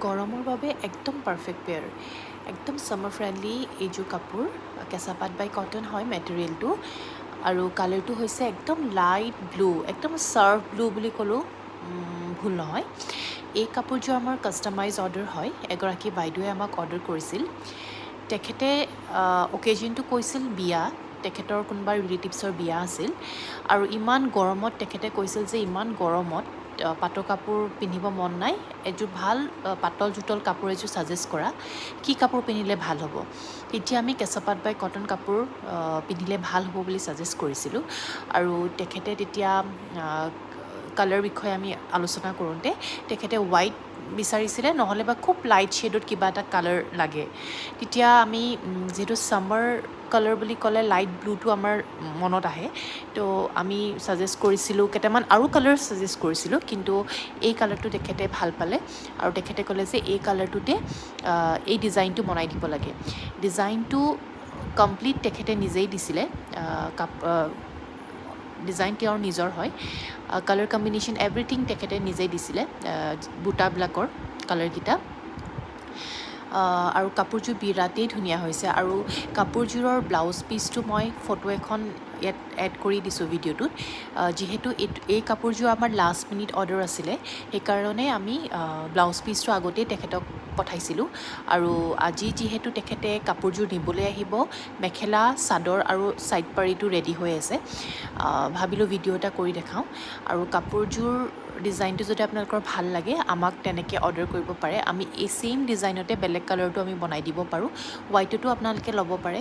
গৰমৰ বাবে একদম পাৰফেক্ট পেয়াৰ একদম ছামাৰ ফ্ৰেণ্ডলি এইযোৰ কাপোৰ কেঁচা পাট বাই কটন হয় মেটেৰিয়েলটো আৰু কালাৰটো হৈছে একদম লাইট ব্লু একদম চাৰ্ফ ব্লু বুলি ক'লেও ভুল নহয় এই কাপোৰযোৰ আমাৰ কাষ্টমাইজ অৰ্ডাৰ হয় এগৰাকী বাইদেৱে আমাক অৰ্ডাৰ কৰিছিল তেখেতে অকেজনটো কৈছিল বিয়া তেখেতৰ কোনোবা ৰিলেটিভছৰ বিয়া আছিল আৰু ইমান গৰমত তেখেতে কৈছিল যে ইমান গৰমত পাটৰ কাপোৰ পিন্ধিব মন নাই এযোৰ ভাল পাতল জুতল কাপোৰ এযোৰ ছাজেষ্ট কৰা কি কাপোৰ পিন্ধিলে ভাল হ'ব তেতিয়া আমি কেঁচা পাট বাই কটন কাপোৰ পিন্ধিলে ভাল হ'ব বুলি ছাজেষ্ট কৰিছিলোঁ আৰু তেখেতে তেতিয়া কালাৰ বিষয়ে আমি আলোচনা কৰোঁতে তেখেতে হোৱাইট বিচাৰিছিলে নহ'লে বা খুব লাইট শ্বেডত কিবা এটা কালাৰ লাগে তেতিয়া আমি যিহেতু ছামাৰ কালাৰ বুলি ক'লে লাইট ব্লুটো আমাৰ মনত আহে তো আমি ছাজেষ্ট কৰিছিলোঁ কেইটামান আৰু কালাৰ ছাজেষ্ট কৰিছিলোঁ কিন্তু এই কালাৰটো তেখেতে ভাল পালে আৰু তেখেতে ক'লে যে এই কালাৰটোতে এই ডিজাইনটো বনাই দিব লাগে ডিজাইনটো কমপ্লিট তেখেতে নিজেই দিছিলে ডিজাইন তেওঁৰ নিজৰ হয় কালাৰ কম্বিনেশ্যন এভৰিথিং তেখেতে নিজেই দিছিলে বুটাবিলাকৰ কালাৰকেইটা আৰু কাপোৰযোৰ বিৰাটেই ধুনীয়া হৈছে আৰু কাপোৰযোৰৰ ব্লাউজ পিচটো মই ফটো এখন ইয়াত এড কৰি দিছোঁ ভিডিঅ'টোত যিহেতু এই কাপোৰযোৰ আমাৰ লাষ্ট মিনিট অৰ্ডাৰ আছিলে সেইকাৰণে আমি ব্লাউজ পিচটো আগতেই তেখেতক পঠাইছিলোঁ আৰু আজি যিহেতু তেখেতে কাপোৰযোৰ নিবলৈ আহিব মেখেলা চাদৰ আৰু ছাইড পাৰিটো ৰেডি হৈ আছে ভাবিলোঁ ভিডিঅ' এটা কৰি দেখাওঁ আৰু কাপোৰযোৰ ডিজাইনটো যদি আপোনালোকৰ ভাল লাগে আমাক তেনেকৈ অৰ্ডাৰ কৰিব পাৰে আমি এই ছেইম ডিজাইনতে বেলেগ কালাৰটো আমি বনাই দিব পাৰোঁ হোৱাইটতো আপোনালোকে ল'ব পাৰে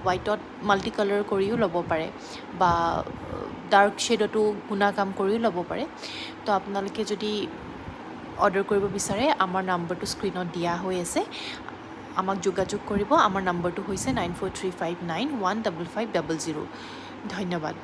হোৱাইটত মাল্টি কালাৰ কৰিও ল'ব পাৰে বা ডাৰ্ক শ্বেডতো গুণা কাম কৰিও ল'ব পাৰে তো আপোনালোকে যদি অৰ্ডাৰ কৰিব বিচাৰে আমাৰ নাম্বাৰটো স্ক্ৰীণত দিয়া হৈ আছে আমাক যোগাযোগ কৰিব আমাৰ নাম্বাৰটো হৈছে 9435915500 ধন্যবাদ